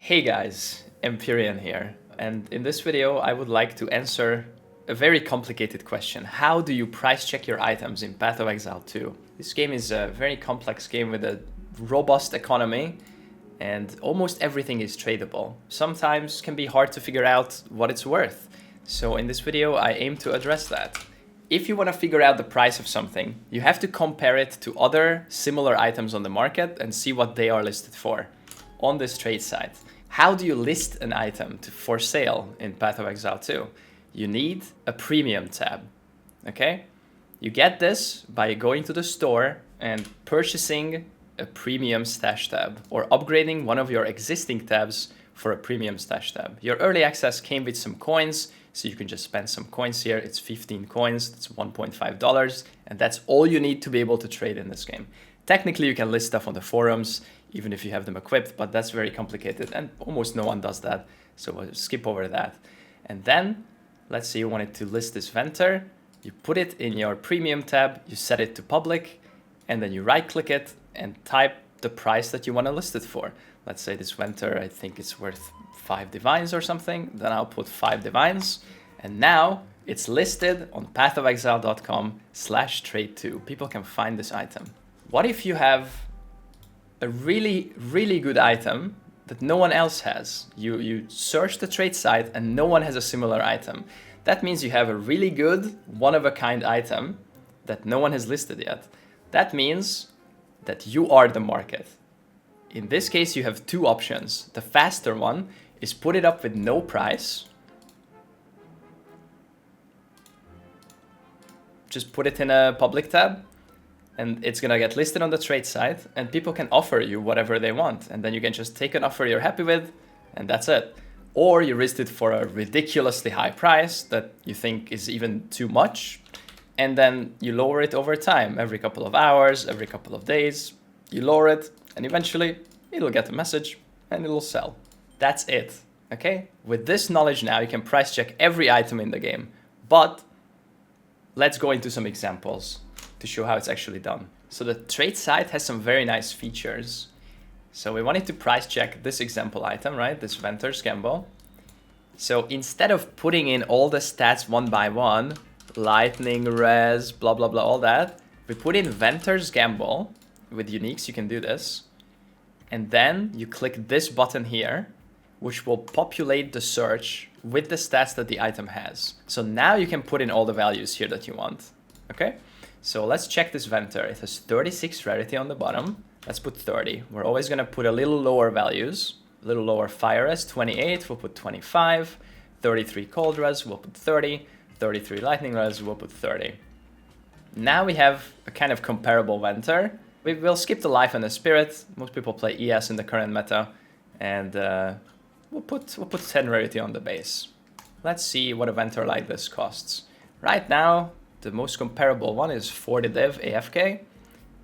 Hey guys, Empyrean here, and in this video I would like to answer a very complicated question. How do you price check your items in Path of Exile 2? This game is a very complex game with a robust economy and almost everything is tradable. Sometimes can be hard to figure out what it's worth. So in this video I aim to address that. If you want to figure out the price of something, you have to compare it to other similar items on the market and see what they are listed for on this trade site. How do you list an item for sale in Path of Exile 2? You need a premium tab, okay? You get this by going to the store and purchasing a premium stash tab or upgrading one of your existing tabs for a premium stash tab. Your early access came with some coins, so you can just spend some coins here. It's 15 coins, that's $1.5, and that's all you need to be able to trade in this game. Technically, you can list stuff on the forums, even if you have them equipped, but that's very complicated and almost no one does that. So we'll skip over that. And then let's say you wanted to list this venter. You put it in your premium tab, you set it to public, and then you right click it and type the price that you want to list it for. Let's say this venter, I think it's worth 5 divines or something. Then I'll put 5 divines. And now it's listed on pathofexile.com/trade2. People can find this item. What if you have a really good item that no one else has? You search the trade site and no one has a similar item. That means you have a really good one-of-a-kind item that no one has listed yet. That means that you are the market. In this case, you have 2 options. The faster one is put it up with no price. Just put it in a public tab, and it's gonna get listed on the trade site and people can offer you whatever they want. And then you can just take an offer you're happy with and that's it. Or you list it for a ridiculously high price that you think is even too much. And then you lower it over time, every couple of hours, every couple of days, you lower it and eventually it'll get a message and it'll sell. That's it, okay? With this knowledge now, you can price check every item in the game. But let's go into some examples to show how it's actually done. So the trade site has some very nice features. So we wanted to price check this example item, right? This Venter's Gamble. So instead of putting in all the stats one by one, lightning, res, blah, blah, blah, all that, we put in Venter's Gamble. With uniques, you can do this. And then you click this button here, which will populate the search with the stats that the item has. So now you can put in all the values here that you want, okay? So let's check this venter. It has 36 rarity on the bottom. Let's put 30. We're always gonna put a little lower values, a little lower fire res, 28, we'll put 25, 33 cold res, we'll put 30, 33 lightning res, we'll put 30. Now we have a kind of comparable venter. We'll skip the life and the spirit. Most people play ES in the current meta, and we'll put 10 rarity on the base. Let's see what a venter like this costs. Right now, the most comparable one is 40 div AFK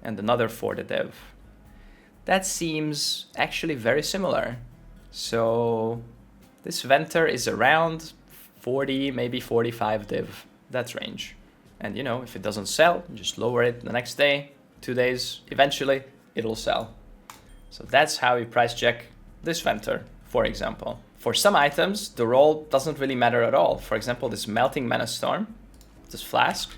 and another 40 div. That seems actually very similar. So this venter is around 40, maybe 45 div, that range. And you know, if it doesn't sell, just lower it the next day, 2 days, eventually it'll sell. So that's how you price check this venter, for example. For some items, the roll doesn't really matter at all. For example, this melting mana storm, this flask,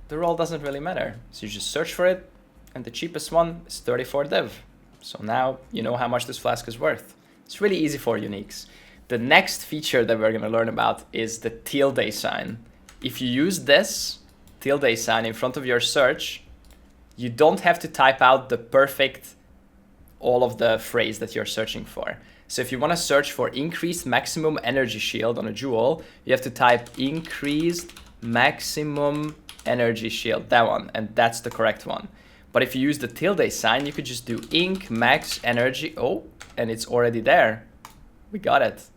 the roll doesn't really matter. So you just search for it, and the cheapest one is 34 div. So now you know how much this flask is worth. It's really easy for uniques. The next feature that we're gonna learn about is the tilde sign. If you use this tilde sign in front of your search, you don't have to type out the perfect, all of the phrase that you're searching for. So if you wanna search for increased maximum energy shield on a jewel, you have to type increased maximum energy shield, that one, and that's the correct one. But if you use the tilde sign, you could just do inc max energy, oh, and it's already there. We got it.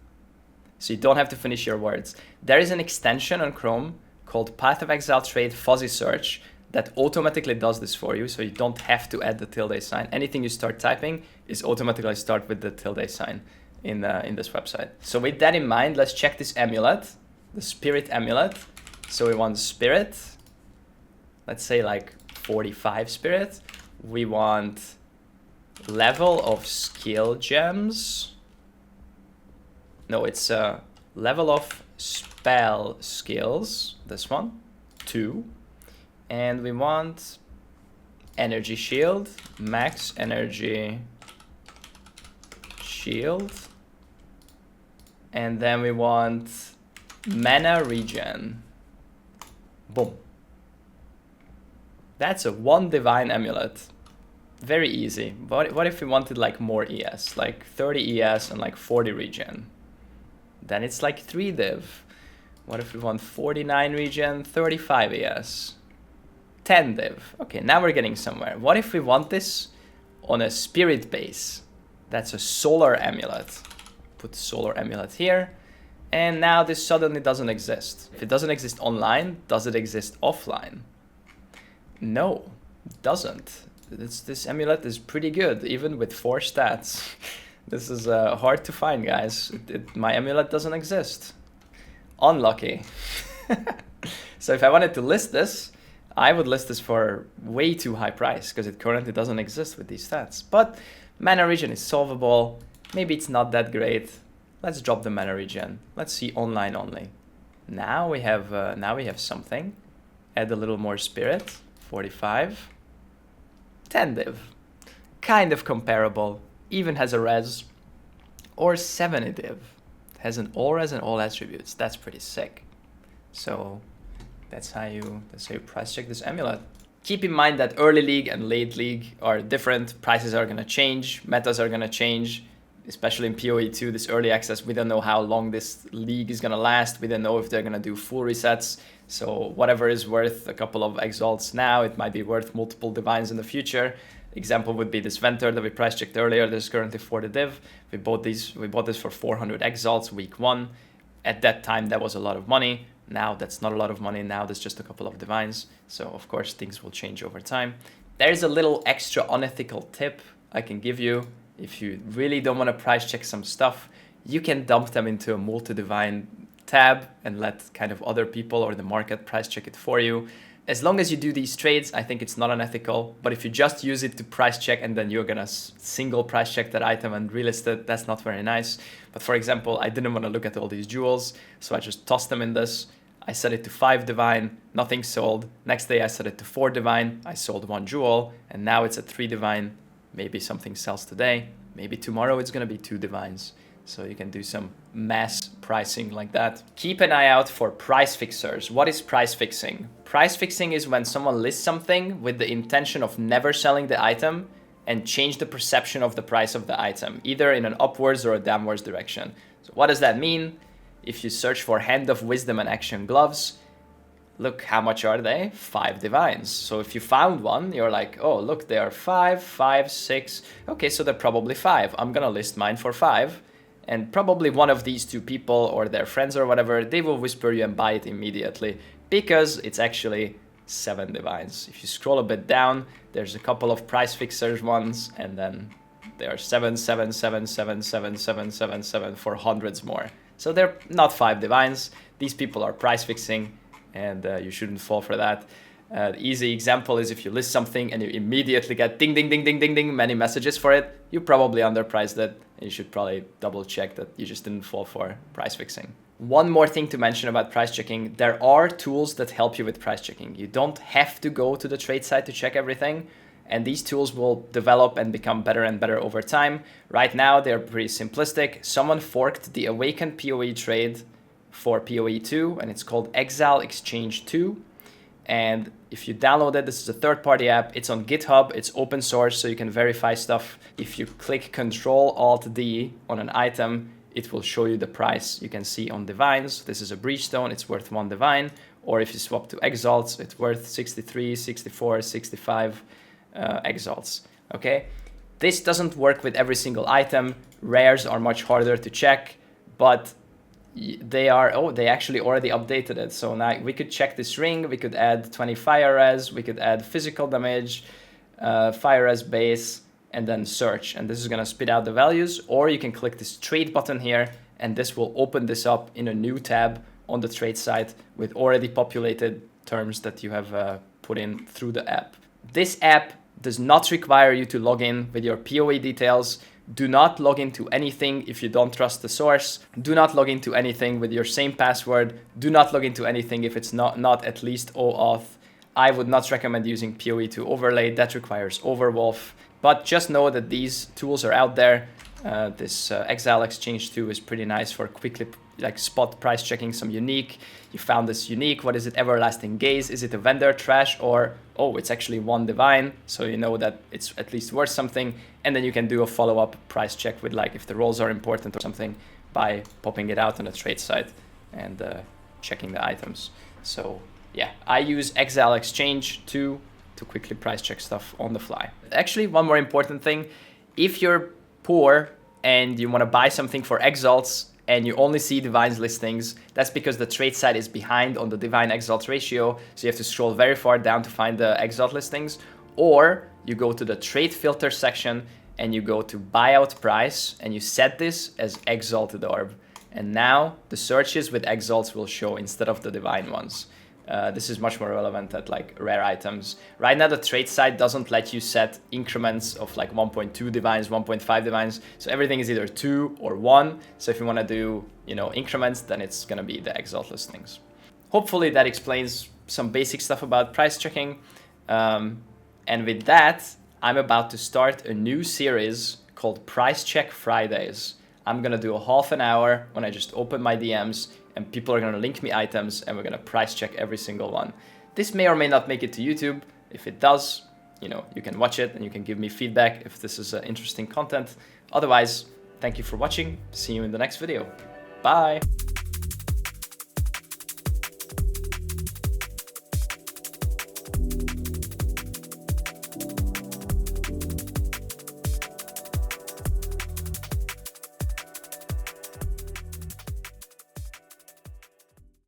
So you don't have to finish your words. There is an extension on Chrome called Path of Exile Trade Fuzzy Search that automatically does this for you, so you don't have to add the tilde sign. Anything you start typing is automatically start with the tilde sign in this website. So with that in mind, let's check this amulet, the spirit amulet. So we want spirit, let's say like 45 spirit. We want level of skill gems, No, it's level of spell skills, this one, 2. And we want energy shield, max energy shield. And then we want mana regen. Boom. That's a 1 divine amulet. Very easy. What if we wanted like more ES, like 30 ES and like 40 regen? Then it's like 3 div. What if we want 49 regen, 35 ES? 10 div. Okay, now we're getting somewhere. What if we want this on a spirit base? That's a solar amulet. Put solar amulet here. And now this suddenly doesn't exist. If it doesn't exist online, does it exist offline? No, it doesn't. This amulet is pretty good, even with 4 stats. This is hard to find, guys. My amulet doesn't exist. Unlucky. So if I wanted to list this, I would list this for way too high price because it currently doesn't exist with these stats. But mana regen is solvable. Maybe it's not that great. Let's drop the mana regen. Let's see online only. Now we have something. Add a little more spirit. 45. 10 div. Kind of comparable. Even has a res. Or 70 div. Has an all res and all attributes. That's pretty sick. So that's how you price check this amulet. Keep in mind that early league and late league are different. Prices are gonna change. Metas are gonna change. Especially in PoE2, this early access, we don't know how long this league is gonna last. We don't know if they're gonna do full resets. So whatever is worth a couple of exalts now, it might be worth multiple divines in the future. Example would be this Ventor that we price checked earlier. There's currently 40 div. We bought this for 400 exalts week 1. At that time, that was a lot of money. Now that's not a lot of money. Now there's just a couple of divines. So of course things will change over time. There's a little extra unethical tip I can give you. If you really don't want to price check some stuff, you can dump them into a multi-divine tab and let kind of other people or the market price check it for you. As long as you do these trades, I think it's not unethical. But if you just use it to price check and then you're gonna single price check that item and relist it, that's not very nice. But for example, I didn't want to look at all these jewels, so I just tossed them in this. I set it to 5 divine, nothing sold. Next day I set it to 4 divine, I sold 1 jewel, and now it's at 3 divine. Maybe something sells today. Maybe tomorrow it's gonna be 2 divines. So you can do some mass pricing like that. Keep an eye out for price fixers. What is price fixing? Price fixing is when someone lists something with the intention of never selling the item and change the perception of the price of the item, either in an upwards or a downwards direction. So what does that mean? If you search for Hand of Wisdom and Action Gloves, look, how much are they? 5 divines. So if you found one, you're like, oh, look, they are 5, 5, 6. Okay, so they're probably 5. I'm gonna list mine for 5. And probably one of these 2 people or their friends or whatever, they will whisper you and buy it immediately because it's actually 7 divines. If you scroll a bit down, there's a couple of price fixers ones, and then there are 7, 7, 7, 7, 7, 7, 7, 7 for hundreds more. So they're not 5 divines. These people are price fixing, and you shouldn't fall for that. The easy example is if you list something and you immediately get ding, ding, ding, ding, ding, ding, many messages for it, you probably underpriced it. And you should probably double check that you just didn't fall for price fixing. One more thing to mention about price checking, there are tools that help you with price checking. You don't have to go to the trade site to check everything, and these tools will develop and become better and better over time. Right now, they're pretty simplistic. Someone forked the Awakened PoE trade for PoE2, and it's called Exiled Exchange 2. And if you download it, this is a third-party app. It's on GitHub. It's open source, so you can verify stuff. If you click Control-Alt-D on an item, it will show you the price. You can see on divines. This is a Breachstone. It's worth 1 divine. Or if you swap to exalts, it's worth 63, 64, 65 exalts. Okay? This doesn't work with every single item. Rares are much harder to check, but they actually already updated it. So now we could check this ring, we could add 20 fire res, we could add physical damage, fire res base, and then search. And this is gonna spit out the values, or you can click this trade button here, and this will open this up in a new tab on the trade site with already populated terms that you have put in through the app. This app does not require you to log in with your PoE details. Do not log into anything if you don't trust the source. Do not log into anything with your same password. Do not log into anything if it's not at least OAuth. I would not recommend using PoE2 overlay. That requires Overwolf. But just know that these tools are out there. This Exiled Exchange 2 is pretty nice for quickly spot price checking some unique. You found this unique. What is it? Everlasting Gaze. Is it a vendor trash, or oh, it's actually one divine, so you know that it's at least worth something. And then you can do a follow-up price check with if the rolls are important or something by popping it out on the trade site and checking the items. So yeah, I use Exiled Exchange 2 to quickly price check stuff on the fly. Actually, one more important thing: if you're poor and you want to buy something for exalts and you only see divines listings, that's because the trade site is behind on the divine exalt ratio, so you have to scroll very far down to find the exalt listings. Or you go to the trade filter section and you go to buyout price and you set this as exalted orb, and now the searches with exalts will show instead of the divine ones. This is much more relevant at rare items. Right now the trade site doesn't let you set increments of 1.2 divines, 1.5 divines. So everything is either 2 or 1. So if you want to do, increments, then it's going to be the exalt listings. Hopefully that explains some basic stuff about price checking. And with that, I'm about to start a new series called Price Check Fridays. I'm going to do a half an hour when I just open my DMs and people are going to link me items and we're going to price check every single one. This may or may not make it to YouTube. If it does, you can watch it and you can give me feedback if this is interesting content. Otherwise, thank you for watching. See you in the next video. Bye.